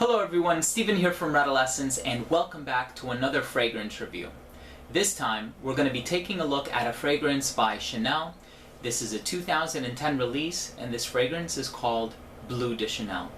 Hello everyone, Steven here from Radolescence, and welcome back to another fragrance review. This time, we're going to be taking a look at a fragrance by Chanel. This is a 2010 release, and this fragrance is called Bleu de Chanel.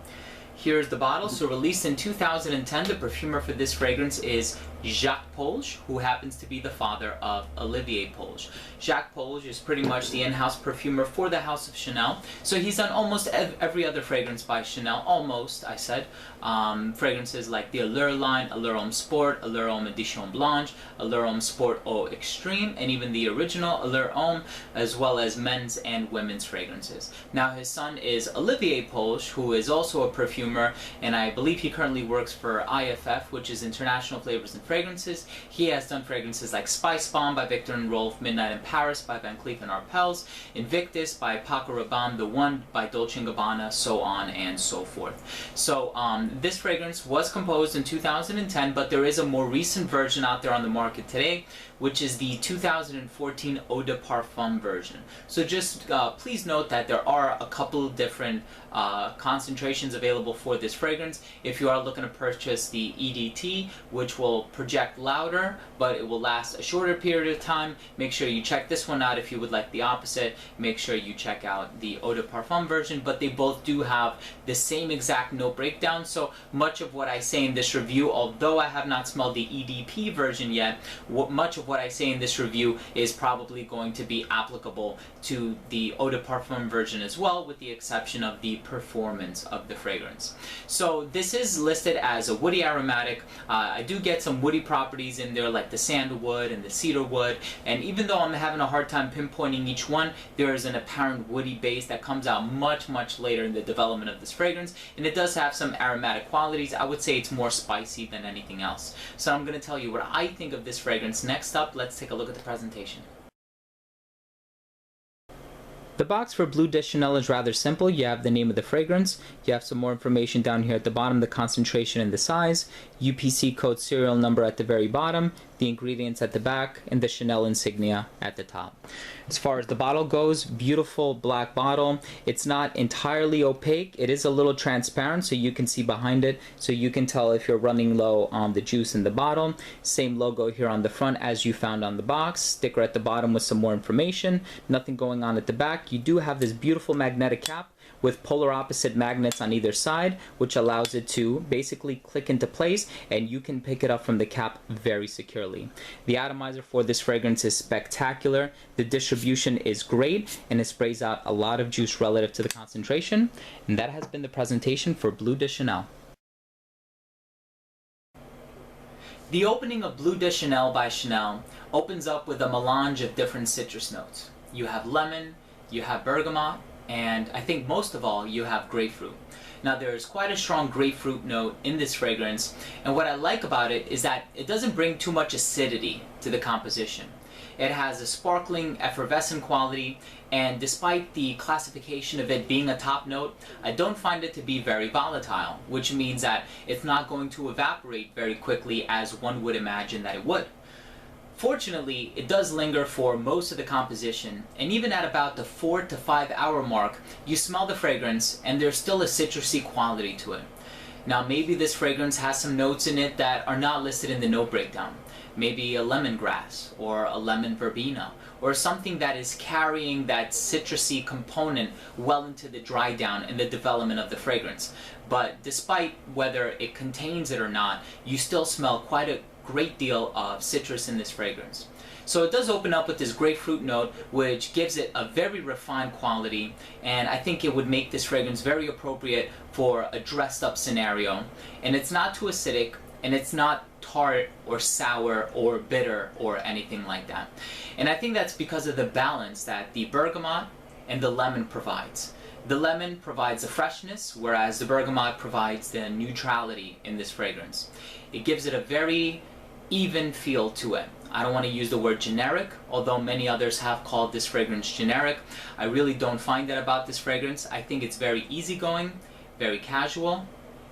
Here's the bottle. So released in 2010, the perfumer for this fragrance is Jacques Polge, who happens to be the father of Olivier Polge. Jacques Polge is pretty much the in-house perfumer for the House of Chanel. So he's done almost every other fragrance by Chanel. Almost, I said. Fragrances like the Allure line, Allure Homme Sport, Allure Homme Edition Blanche, Allure Homme Sport Eau Extreme, and even the original Allure Homme, as well as men's and women's fragrances. Now his son is Olivier Polge, who is also a perfumer, and I believe he currently works for IFF, which is International Flavors and Fragrances. He has done fragrances like Spice Bomb by Victor and Rolf, Midnight in Paris by Van Cleef & Arpels, Invictus by Paco Rabanne, The One by Dolce & Gabbana, so on and so forth. So this fragrance was composed in 2010, but there is a more recent version out there on the market today, which is the 2014 Eau de Parfum version. So just please note that there are a couple of different concentrations available for this fragrance. If you are looking to purchase the EDT, which will project louder, but it will last a shorter period of time, make sure you check this one out. If you would like the opposite, make sure you check out the Eau de Parfum version, but they both do have the same exact note breakdown. So much of what I say in this review, although I have not smelled the EDP version yet, much of what I say in this review is probably going to be applicable to the Eau de Parfum version as well, with the exception of the performance of the fragrance. So this is listed as a woody aromatic. I do get some woody properties in there, like the sandalwood and the cedarwood, and even though I'm having a hard time pinpointing each one, there is an apparent woody base that comes out much later in the development of this fragrance, and it does have some aromatic qualities. I would say it's more spicy than anything else. So I'm going to tell you what I think of this fragrance. Next up, let's take a look at the presentation. The box for Bleu de Chanel is rather simple. You have the name of the fragrance, you have some more information down here at the bottom, the concentration and the size, UPC code serial number at the very bottom, the ingredients at the back, and the Chanel insignia at the top. As far as the bottle goes, beautiful black bottle. It's not entirely opaque. It is a little transparent, so you can see behind it, so you can tell if you're running low on the juice in the bottle. Same logo here on the front as you found on the box. Sticker at the bottom with some more information. Nothing going on at the back. You do have this beautiful magnetic cap with polar opposite magnets on either side, which allows it to basically click into place, and you can pick it up from the cap very securely. The atomizer for this fragrance is spectacular. The distribution is great, and it sprays out a lot of juice relative to the concentration. And that has been the presentation for Bleu de Chanel. The opening of Bleu de Chanel by Chanel opens up with a melange of different citrus notes. You have lemon, you have bergamot, and I think most of all, you have grapefruit. Now there's quite a strong grapefruit note in this fragrance, and what I like about it is that it doesn't bring too much acidity to the composition. It has a sparkling, effervescent quality, and despite the classification of it being a top note, I don't find it to be very volatile, which means that it's not going to evaporate very quickly as one would imagine that it would. Fortunately, it does linger for most of the composition, and even at about the 4 to 5 hour mark, you smell the fragrance and there's still a citrusy quality to it. Now maybe this fragrance has some notes in it that are not listed in the note breakdown. Maybe a lemongrass, or a lemon verbena, or something that is carrying that citrusy component well into the dry down and the development of the fragrance. But despite whether it contains it or not, you still smell quite a great deal of citrus in this fragrance. So it does open up with this grapefruit note, which gives it a very refined quality, and I think it would make this fragrance very appropriate for a dressed up scenario. And it's not too acidic, and it's not tart or sour or bitter or anything like that. And I think that's because of the balance that the bergamot and the lemon provides. The lemon provides a freshness, whereas the bergamot provides the neutrality in this fragrance. It gives it a very even feel to it. I don't want to use the word generic, although many others have called this fragrance generic. I really don't find that about this fragrance. I think it's very easygoing, very casual,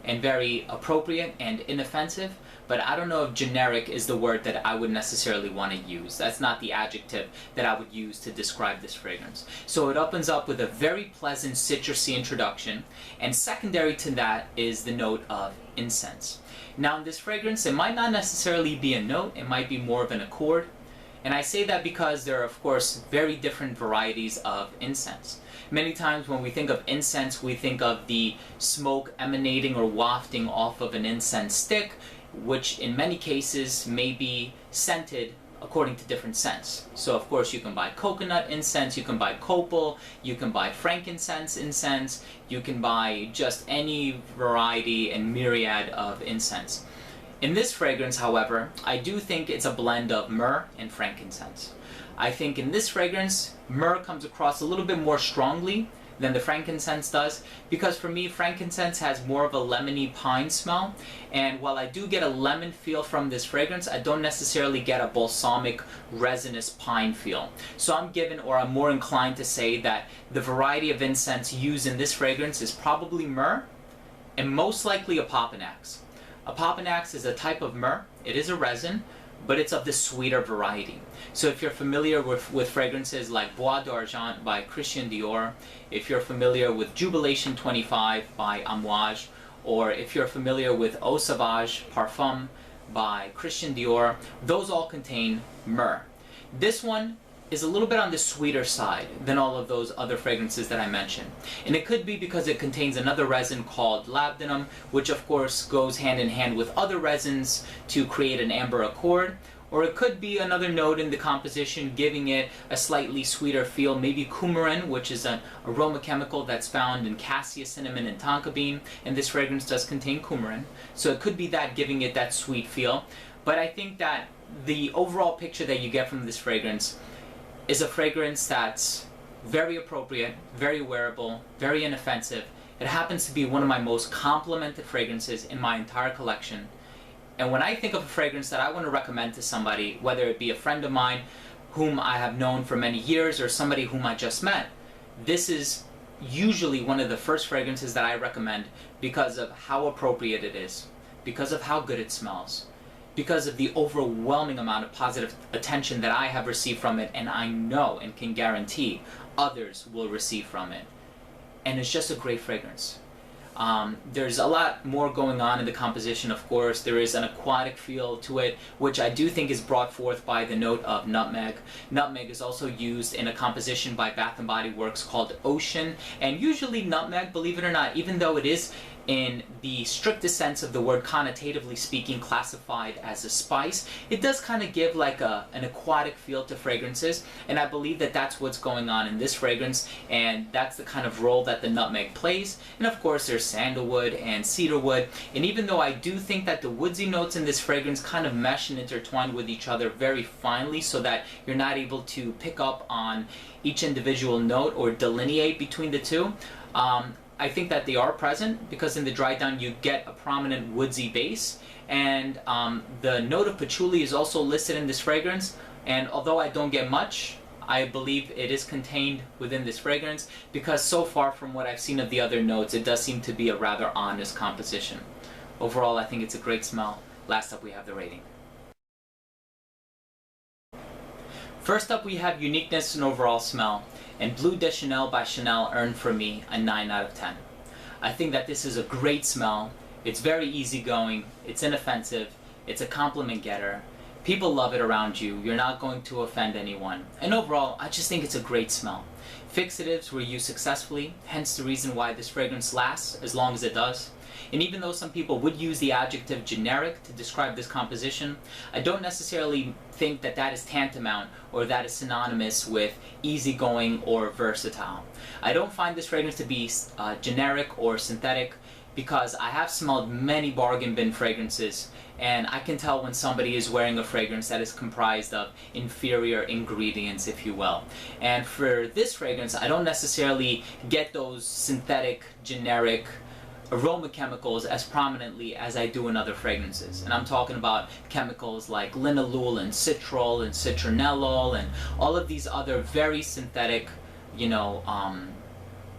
and very appropriate and inoffensive, but I don't know if generic is the word that I would necessarily want to use. That's not the adjective that I would use to describe this fragrance. So it opens up with a very pleasant citrusy introduction, and secondary to that is the note of incense. Now in this fragrance, it might not necessarily be a note, it might be more of an accord. And I say that because there are, of course, very different varieties of incense. Many times when we think of incense, we think of the smoke emanating or wafting off of an incense stick, which in many cases may be scented according to different scents. So of course you can buy coconut incense, you can buy copal, you can buy frankincense incense, you can buy just any variety and myriad of incense. In this fragrance, however, I do think it's a blend of myrrh and frankincense. I think in this fragrance, myrrh comes across a little bit more strongly than the frankincense does, because for me, frankincense has more of a lemony pine smell, and while I do get a lemon feel from this fragrance, I don't necessarily get a balsamic resinous pine feel. So I'm more inclined to say that the variety of incense used in this fragrance is probably myrrh, and most likely a Papanax. A Papanax is a type of myrrh. It is a resin, but it's of the sweeter variety. So if you're familiar with fragrances like Bois d'Argent by Christian Dior, if you're familiar with Jubilation 25 by Amouage, or if you're familiar with Eau Sauvage Parfum by Christian Dior, those all contain myrrh. This one is a little bit on the sweeter side than all of those other fragrances that I mentioned. And it could be because it contains another resin called labdanum, which of course goes hand in hand with other resins to create an amber accord. Or it could be another note in the composition giving it a slightly sweeter feel, maybe coumarin, which is an aroma chemical that's found in cassia, cinnamon, and tonka bean, and this fragrance does contain coumarin. So it could be that giving it that sweet feel. But I think that the overall picture that you get from this fragrance is a fragrance that's very appropriate, very wearable, very inoffensive. It happens to be one of my most complimented fragrances in my entire collection. And when I think of a fragrance that I want to recommend to somebody, whether it be a friend of mine whom I have known for many years or somebody whom I just met, this is usually one of the first fragrances that I recommend because of how appropriate it is, because of how good it smells, because of the overwhelming amount of positive attention that I have received from it, and I know and can guarantee others will receive from it. And it's just a great fragrance. There's a lot more going on in the composition, of course. There is an aquatic feel to it, which I do think is brought forth by the note of nutmeg. Nutmeg is also used in a composition by Bath & Body Works called Ocean, and usually nutmeg, believe it or not, even though it is in the strictest sense of the word, connotatively speaking, classified as a spice, it does kind of give like an aquatic feel to fragrances, and I believe that that's what's going on in this fragrance, and that's the kind of role that the nutmeg plays. And of course there's sandalwood and cedarwood, and even though I do think that the woodsy notes in this fragrance kind of mesh and intertwine with each other very finely so that you're not able to pick up on each individual note or delineate between the two, I think that they are present because in the dry down you get a prominent woodsy base, and the note of patchouli is also listed in this fragrance, and although I don't get much, I believe it is contained within this fragrance because so far from what I've seen of the other notes, it does seem to be a rather honest composition. Overall, I think it's a great smell. Last up we have the rating. First up we have uniqueness and overall smell, and Bleu de Chanel by Chanel earned for me a 9 out of 10. I think that this is a great smell. It's very easygoing, it's inoffensive, it's a compliment getter. People love it around you, you're not going to offend anyone. And overall, I just think it's a great smell. Fixatives were used successfully, hence the reason why this fragrance lasts as long as it does. And even though some people would use the adjective generic to describe this composition, I don't necessarily think that that is tantamount or that is synonymous with easygoing or versatile. I don't find this fragrance to be generic or synthetic because I have smelled many bargain bin fragrances, and I can tell when somebody is wearing a fragrance that is comprised of inferior ingredients, if you will. And for this fragrance, I don't necessarily get those synthetic, generic aroma chemicals as prominently as I do in other fragrances. And I'm talking about chemicals like linalool and citrol and citronellol and all of these other very synthetic,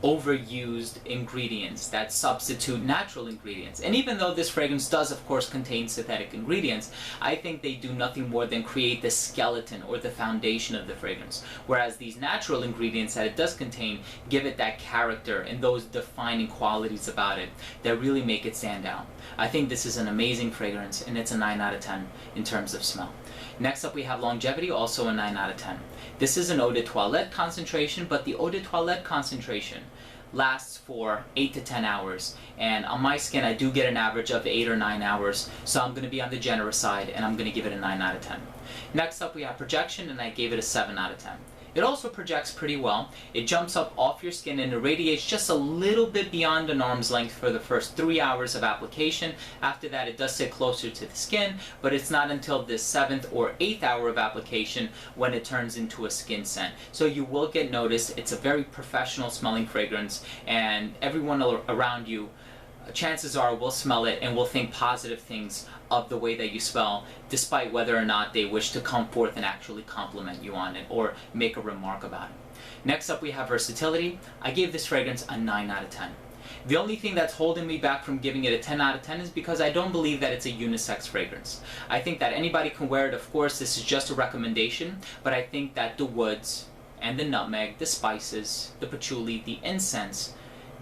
overused ingredients that substitute natural ingredients. And even though this fragrance does of course contain synthetic ingredients, I think they do nothing more than create the skeleton or the foundation of the fragrance. Whereas these natural ingredients that it does contain give it that character and those defining qualities about it that really make it stand out. I think this is an amazing fragrance, and it's a 9 out of 10 in terms of smell. Next up we have Longevity, also a 9 out of 10. This is an eau de toilette concentration, but the eau de toilette concentration lasts for 8 to 10 hours. And on my skin I do get an average of 8 or 9 hours, so I'm going to be on the generous side and I'm going to give it a 9 out of 10. Next up we have Projection, and I gave it a 7 out of 10. It also projects pretty well. It jumps up off your skin and irradiates just a little bit beyond an arm's length for the first 3 hours of application. After that it does sit closer to the skin, but it's not until the 7th or 8th hour of application when it turns into a skin scent. So you will get noticed. It's a very professional smelling fragrance, and everyone around you, chances are, will smell it and will think positive things of the way that you smell, despite whether or not they wish to come forth and actually compliment you on it or make a remark about it. Next up we have Versatility. I gave this fragrance a 9 out of 10. The only thing that's holding me back from giving it a 10 out of 10 is because I don't believe that it's a unisex fragrance. I think that anybody can wear it. Of course, this is just a recommendation, but I think that the woods and the nutmeg, the spices, the patchouli, the incense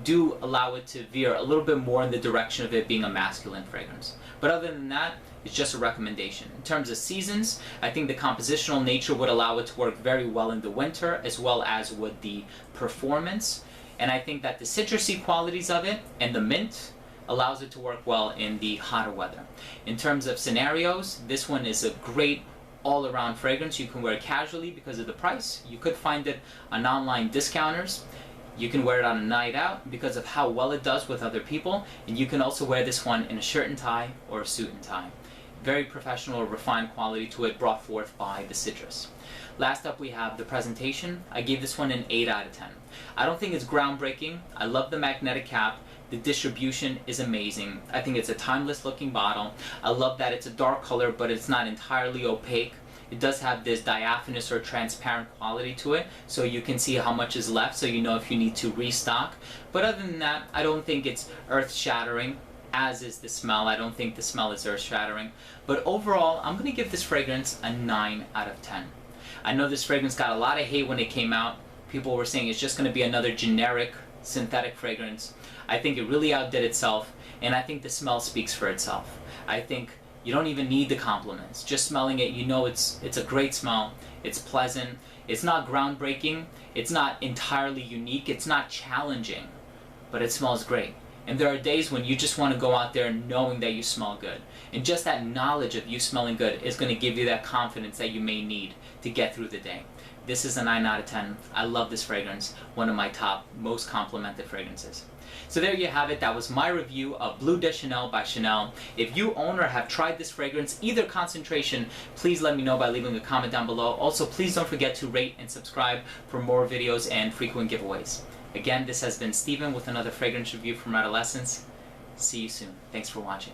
do allow it to veer a little bit more in the direction of it being a masculine fragrance. But other than that, it's just a recommendation. In terms of seasons, I think the compositional nature would allow it to work very well in the winter, as well as with the performance. And I think that the citrusy qualities of it and the mint allows it to work well in the hotter weather. In terms of scenarios, this one is a great all-around fragrance. You can wear it casually because of the price. You could find it on online discounters. You can wear it on a night out because of how well it does with other people, and you can also wear this one in a shirt and tie or a suit and tie. Very professional, refined quality to it, brought forth by the citrus. Last up we have the presentation. I gave this one an 8 out of 10. I don't think it's groundbreaking. I love the magnetic cap. The distribution is amazing. I think it's a timeless looking bottle. I love that it's a dark color, but it's not entirely opaque. It does have this diaphanous or transparent quality to it, so you can see how much is left, so you know if you need to restock. But other than that, I don't think it's earth-shattering, as is the smell. I don't think the smell is earth-shattering. But overall, I'm going to give this fragrance a 9 out of 10. I know this fragrance got a lot of hate when it came out. People were saying it's just going to be another generic synthetic fragrance. I think it really outdid itself, and I think the smell speaks for itself. I think you don't even need the compliments. Just smelling it, you know it's a great smell. It's pleasant. It's not groundbreaking. It's not entirely unique. It's not challenging, but it smells great. And there are days when you just want to go out there knowing that you smell good. And just that knowledge of you smelling good is going to give you that confidence that you may need to get through the day. This is a 9 out of 10. I love this fragrance. One of my top, most complimented fragrances. So there you have it. That was my review of Bleu de Chanel by Chanel. If you own or have tried this fragrance, either concentration, please let me know by leaving a comment down below. Also, please don't forget to rate and subscribe for more videos and frequent giveaways. Again, this has been Steven with another fragrance review from Adolescence. See you soon. Thanks for watching.